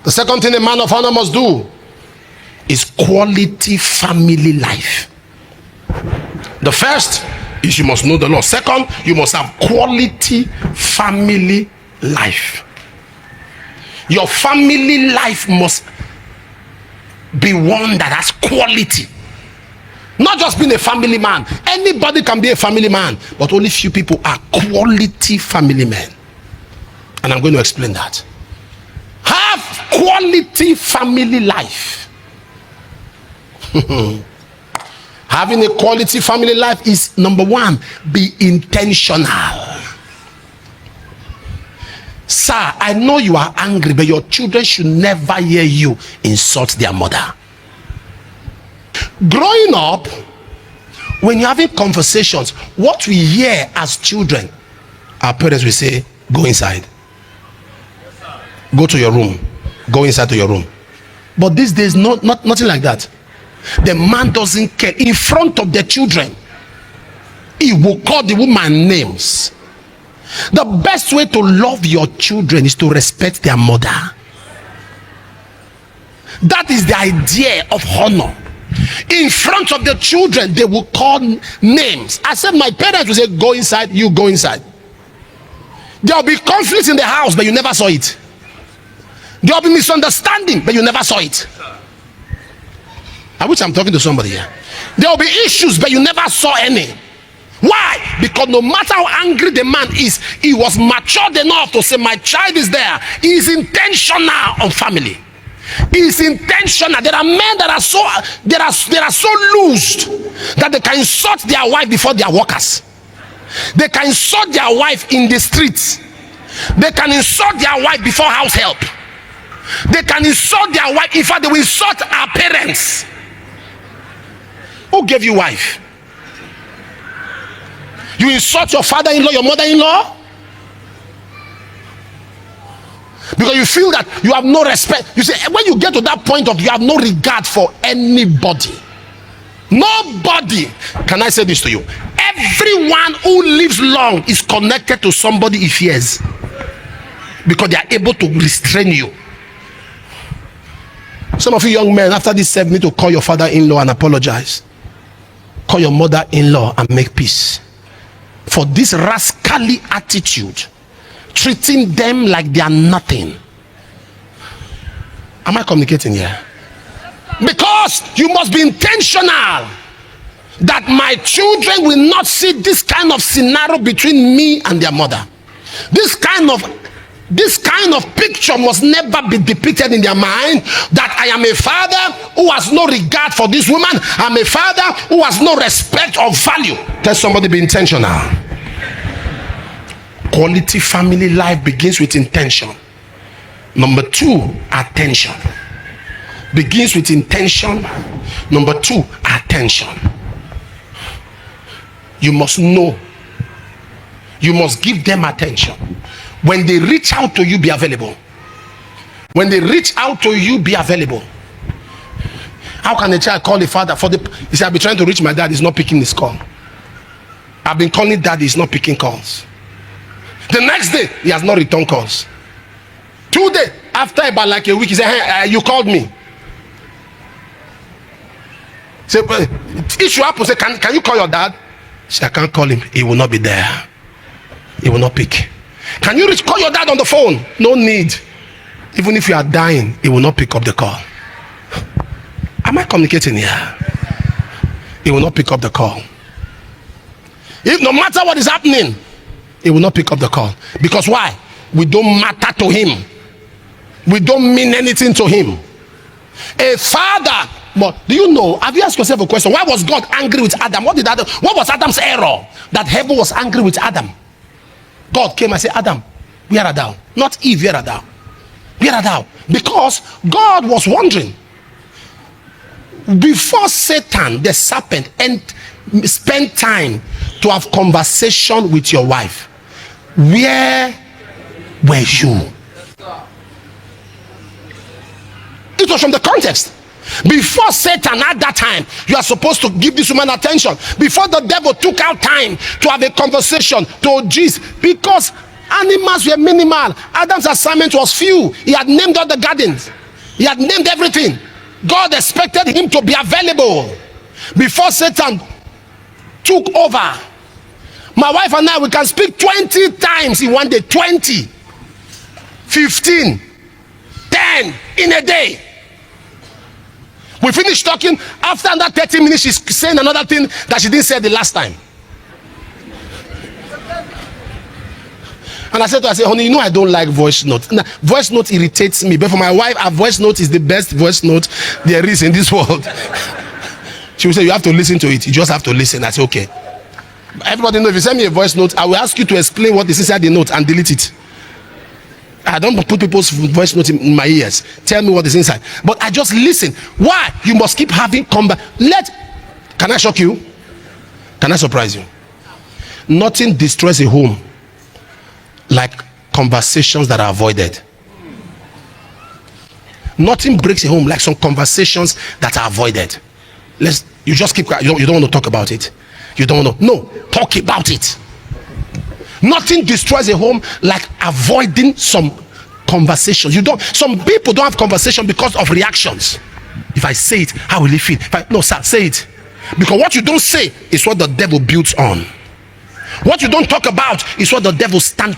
The second thing a man of honor must do is quality family life. The first is you must know the Lord. Second, you must have quality family life. Your family life must be one that has quality. Not just being a family man. Anybody can be a family man, but only few people are quality family men. And I'm going to explain that. Have quality family life. Having a quality family life is number one, be intentional. Sir, I know you are angry, but your children should never hear you insult their mother. Growing up, when you're having conversations, what we hear as children, our parents will say, go inside. Go to your room. Go inside to your room. But these days, nothing like that. The man doesn't care. In front of the children, he will call the woman names. The best way to love your children is to respect their mother. That is the idea of honor. In front of the children, they will call names. I said my parents will say, go inside, you go inside. There will be conflict in the house, but you never saw it. There will be misunderstanding, but you never saw it. I wish I'm talking to somebody here. There will be issues, but you never saw any. Why? Because no matter how angry the man is, he was matured enough to say, my child is there. He is intentional on family. He is intentional. There are men that are so loosed that they can insult their wife before their workers. They can insult their wife in the streets. They can insult their wife before house help. They can insult their wife. In fact, they will insult our parents. Who gave you wife? You insult your father-in-law, your mother-in-law, because you feel that you have no respect. You say, when you get to that point of you have no regard for anybody, nobody. Can I say this to you? Everyone who lives long is connected to somebody he fears, because they are able to restrain you. Some of you young men, after this serve, need to call your father-in-law and apologize. Call your mother-in-law and make peace for this rascally attitude, treating them like they are nothing. Am I communicating here? Because you must be intentional that my children will not see this kind of scenario between me and their mother. This kind of picture must never be depicted in their mind, that I am a father who has no regard for this woman. I'm a father who has no respect or value. Tell somebody, be intentional. Quality family life begins with intention. Number two, attention. Begins with intention. Number two, attention. You must know. You must give them attention. When they reach out to you, be available. When they reach out to you, be available. How can a child call the father for the? He said, I've been trying to reach my dad, he's not picking his call. I've been calling dad, he's not picking calls. The next day, he has not returned calls. 2 days after about like a week, he said, hey, you called me. Say, issue happen. Say, can you call your dad? Say, I can't call him. He will not be there. He will not pick. Can you call your dad on the phone? No need. Even if you are dying, he will not pick up the call. Am I communicating here? He will not pick up the call. If no matter what is happening, he will not pick up the call. Because why? We don't matter to him. We don't mean anything to him. A father, but do you know, have you asked yourself a question? Why was God angry with Adam? What was Adam's error? That heaven was angry with Adam. God came and said, Adam, where art thou? Not Eve, where art thou? Where art thou? Because God was wondering. Before Satan, the serpent, and spend time to have conversation with your wife, where were you? It was from the context. Before Satan, at that time, you are supposed to give this woman attention. Before the devil took out time to have a conversation to Jesus, because Animals were minimal. Adam's assignment was few. He had named all the gardens. He had named everything. God expected him to be available before Satan took over. My wife and I, we can speak 20 times in one day. 20, 15, 10 in a day. We finish talking. After that 30 minutes, she's saying another thing that she didn't say the last time. And I said to her, honey, you know I don't like voice notes. Now, voice note irritates me. But for my wife, a voice note is the best voice note there is in this world. She will say, you have to listen to it. You just have to listen. I say, okay. Everybody knows if you send me a voice note, I will ask you to explain what is inside the note and delete it. I don't put people's voice note in my ears. Tell me what is inside. But I just listen. Why? You must keep having combat. Can I shock you? Can I surprise you? Nothing destroys a home like conversations that are avoided. Nothing breaks a home like some conversations that are avoided. You just keep quiet. You don't want to talk about it. You don't want to. No, talk about it. Nothing destroys a home like avoiding some conversations. Some people don't have conversation because of reactions. If I say it, how will it feel? No, sir, say it. Because what you don't say is what the devil builds on. What you don't talk about is what the devil stands.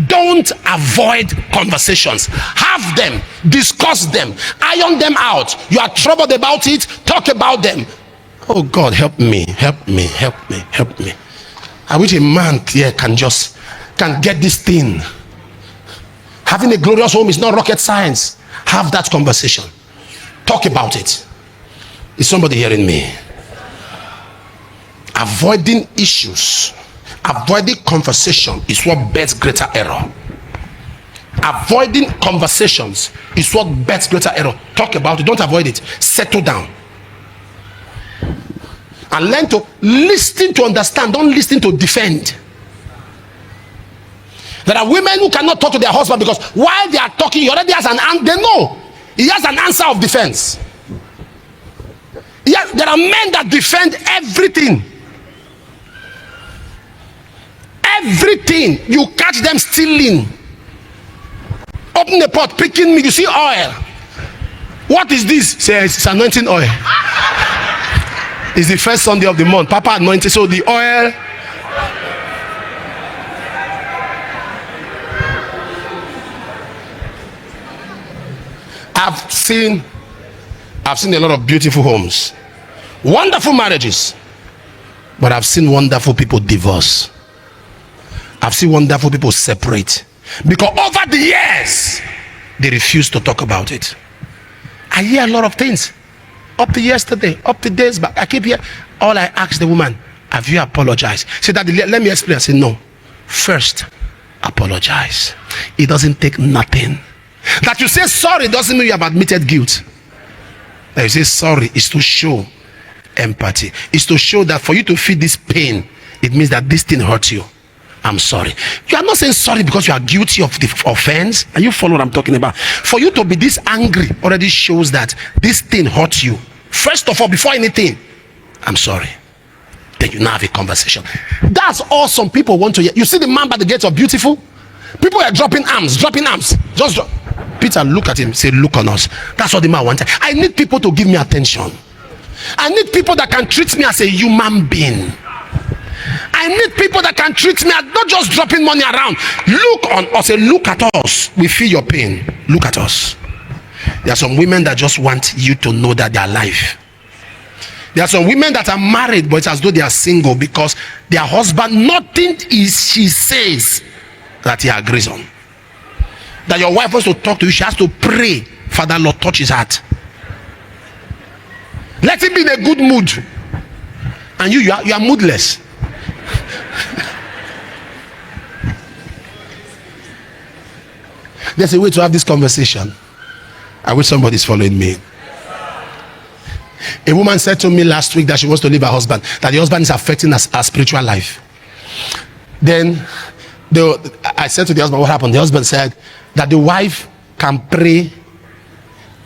Don't avoid conversations. Have them, discuss them, iron them out. You are troubled about it, talk about them. Oh God, help me, help me, help me, help me. I wish a man here can get this thing. Having a glorious home is not rocket science. Have that conversation. Talk about it. Is somebody hearing me? Avoiding issues, avoiding conversation is what bets greater error. Avoiding conversations is what bets greater error. Talk about it. Don't avoid it. Settle down. And learn to listen to understand. Don't listen to defend. There are women who cannot talk to their husband because while they are talking, he already has an answer. They know he has an answer of defense. Yeah, there are men that defend everything. Everything. You catch them stealing. Open the pot, picking me. You see oil. What is this? Say it's anointing oil. It's the first Sunday of the month. Papa anointed. So the oil. I've seen a lot of beautiful homes, wonderful marriages, but I've seen wonderful people divorce. I've seen wonderful people separate because over the years they refuse to talk about it. I hear a lot of things. Up to yesterday, up to days back, I keep hearing. All I asked the woman, have you apologized? She said, Daddy, let me explain. I said, no. First, apologize. It doesn't take nothing. That you say sorry doesn't mean you have admitted guilt. That you say sorry is to show empathy. It's to show that for you to feel this pain, it means that this thing hurts you. I'm sorry. You are not saying sorry because you are guilty of the offense. And you follow what I'm talking about. For you to be this angry already shows that this thing hurts you. First of all, before anything, I'm sorry. Then you now have a conversation. That's all some people want to hear. You see the man by the gates of Beautiful? People are dropping arms. Just drop. Peter, look at him. Say, look on us. That's what the man wanted. I need people to give me attention. I need people that can treat me as a human being. I need people that can treat me as not just dropping money around. Look on us. Say, look at us. We feel your pain. Look at us. There are some women that just want you to know that they are alive. There are some women that are married, but it's as though they are single because their husband, nothing she says that he agrees on. That your wife wants to talk to you, she has to pray, Father Lord, touch his heart. Let him be in a good mood. And you are moodless. There's a way to have this conversation. I wish somebody's following me. A woman said to me last week that she wants to leave her husband, that the husband is affecting her spiritual life. Then I said to the husband, what happened? The husband said that the wife can pray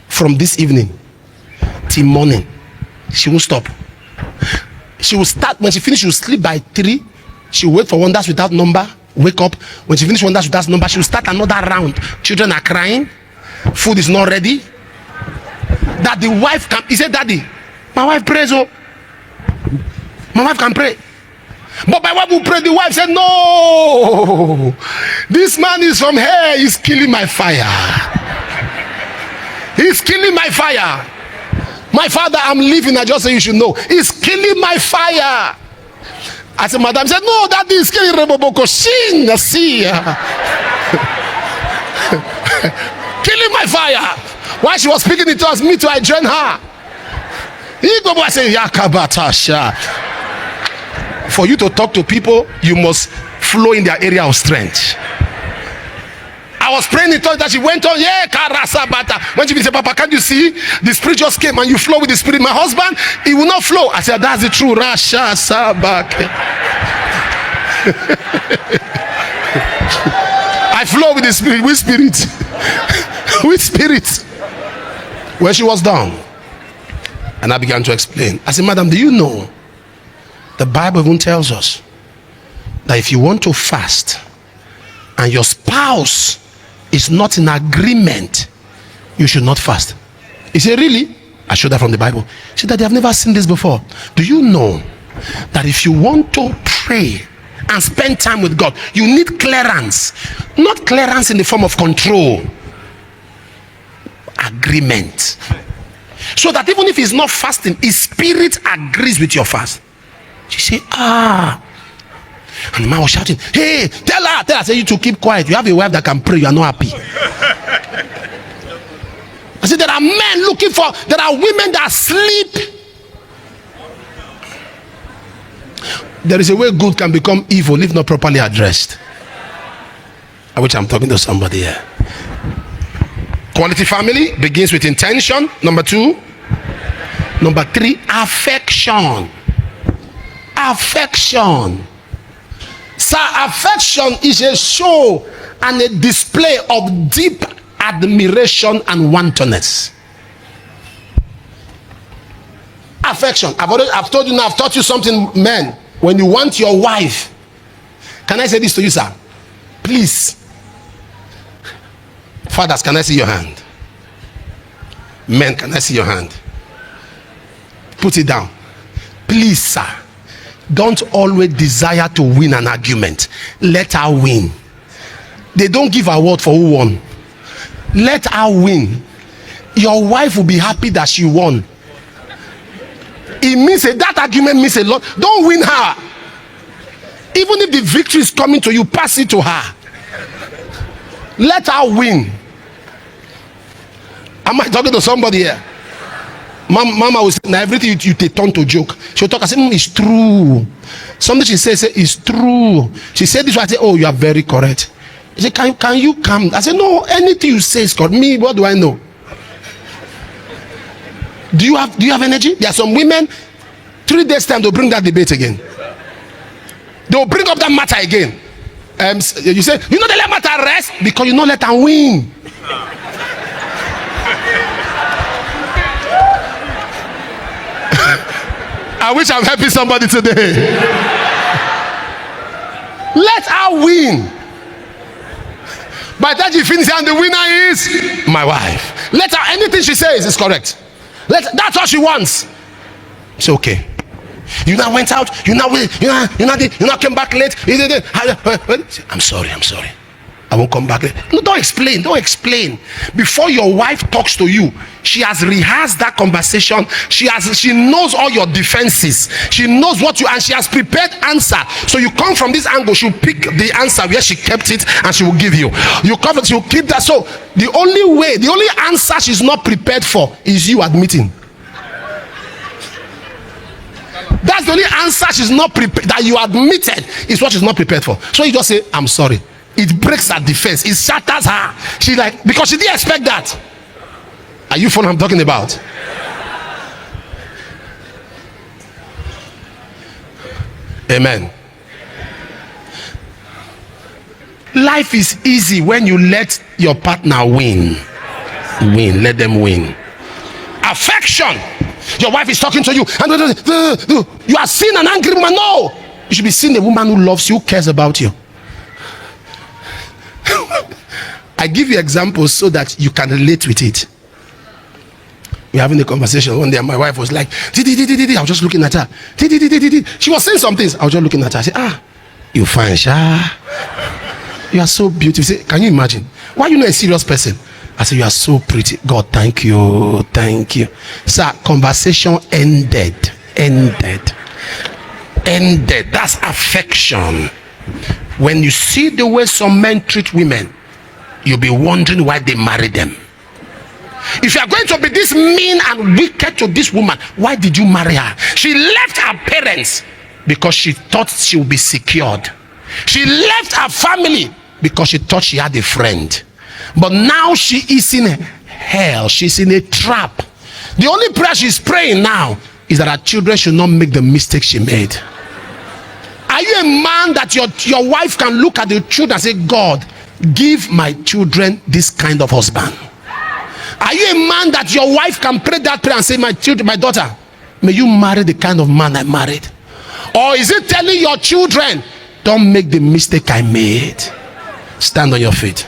from this evening till morning. She won't stop. She will start, when she finishes, she will sleep by 3. She will wait for wonders without number. wake up. When she finish one that's number, she'll start another round. Children are crying, food is not ready. That the wife can, he said, Daddy, my wife prays, oh, my wife can pray. But my wife will pray. The wife said, no, this man is from here, he's killing my fire. He's killing my fire. My father, I'm leaving. I just say you should know. He's killing my fire. I said, Madam, said, no, that is killing Reboboko. Killing my fire. While she was speaking it to us, me too, I joined her. I said, Yakabatasha. For you to talk to people, you must flow in their area of strength. I was praying in tongues that she went on, yeah, karasabata. When she said, Papa, can't you see? The spirit just came and you flow with the spirit. My husband, he will not flow. I said, that's the truth. Rasha sabake. I flow with the spirit. With spirit. With spirit. When she was done, and I began to explain, I said, Madam, do you know the Bible even tells us that if you want to fast and your spouse is not in agreement, you should not fast. He said, really? I showed that from the Bible. She said, Daddy, I've never seen this before. Do you know that if you want to pray and spend time with God, you need clearance? Not clearance in the form of control. Agreement. So that even if he's not fasting, his spirit agrees with your fast. She said, and the man was shouting, hey, tell her, I said, you to keep quiet. You have a wife that can pray, you are not happy. I said, there are men looking for, there are women that sleep. There is a way good can become evil if not properly addressed. I wish I'm talking to somebody here. Quality family begins with intention. Number 2. Number 3, affection. Affection. So affection is a show and a display of deep admiration and wantonness. Affection. I've told you now, I've taught you something, men. When you want your wife, can I say this to you, sir? Please. Fathers, can I see your hand? Men, can I see your hand? Put it down. Please, sir. Don't always desire to win an argument. Let her win. They don't give award for who won. Let her win. Your wife will be happy that she won. It means that argument means a lot. Don't win her. Even if the victory is coming to you, pass it to her. Let her win. Am I talking to somebody here? Mama will say, now everything you turn to joke. She'll talk and say, it's true. Something she says, it's true. She said this, I say, oh, you are very correct. She said, can you come? I said, no, anything you say is correct. Me, what do I know? Do you have energy? There are some women, 3 days time, they'll bring that debate again. They'll bring up that matter again. You say, you know, they let matter rest because you don't let them win. I wish I'm helping somebody today. Let her win. By the time she finishes, and the winner is my wife. Let her, anything she says is correct. That's what she wants. It's okay. You now went out. You now came back late. I'm sorry. I won't come back late. No, don't explain. Before your wife talks to you, she has rehearsed that conversation. She knows all your defenses. She knows what you, and she has prepared answer. So you come from this angle, she'll pick the answer where she kept it, and she will give you. You come, she'll keep that. So the only answer she's not prepared for is you admitting. That's the only answer she's not prepared, that you admitted is what she's not prepared for. So you just say, I'm sorry. It breaks her defense. It shatters her. She's like, because she didn't expect that. Are you following what I'm talking about? Amen. Life is easy when you let your partner win. Let them win. Affection. Your wife is talking to you, and you are seeing an angry woman. No, you should be seeing a woman who loves you, who cares about you. I give you examples so that you can relate with it. We're having a conversation one day, and my wife was like, I was just looking at her. She was saying some things. I was just looking at her. I said, you fine, Sha. You are so beautiful. Say, can you imagine? Why are you not a serious person? I said, you are so pretty. God, thank you. Thank you. Sir, conversation ended. That's affection. When you see the way some men treat women, you'll be wondering why they marry them. If you are going to be this mean and wicked to this woman, why did you marry her? She left her parents because she thought she would be secured. She left her family because she thought she had a friend. But now she is in hell. She's in a trap. The only prayer she's praying now is that her children should not make the mistake she made. Are you a man that your wife can look at the children and say, God, give my children this kind of husband? Are you a man that your wife can pray that prayer and say, my children, my daughter, may you marry the kind of man I married? Or is it telling your children, don't make the mistake I made? Stand on your feet.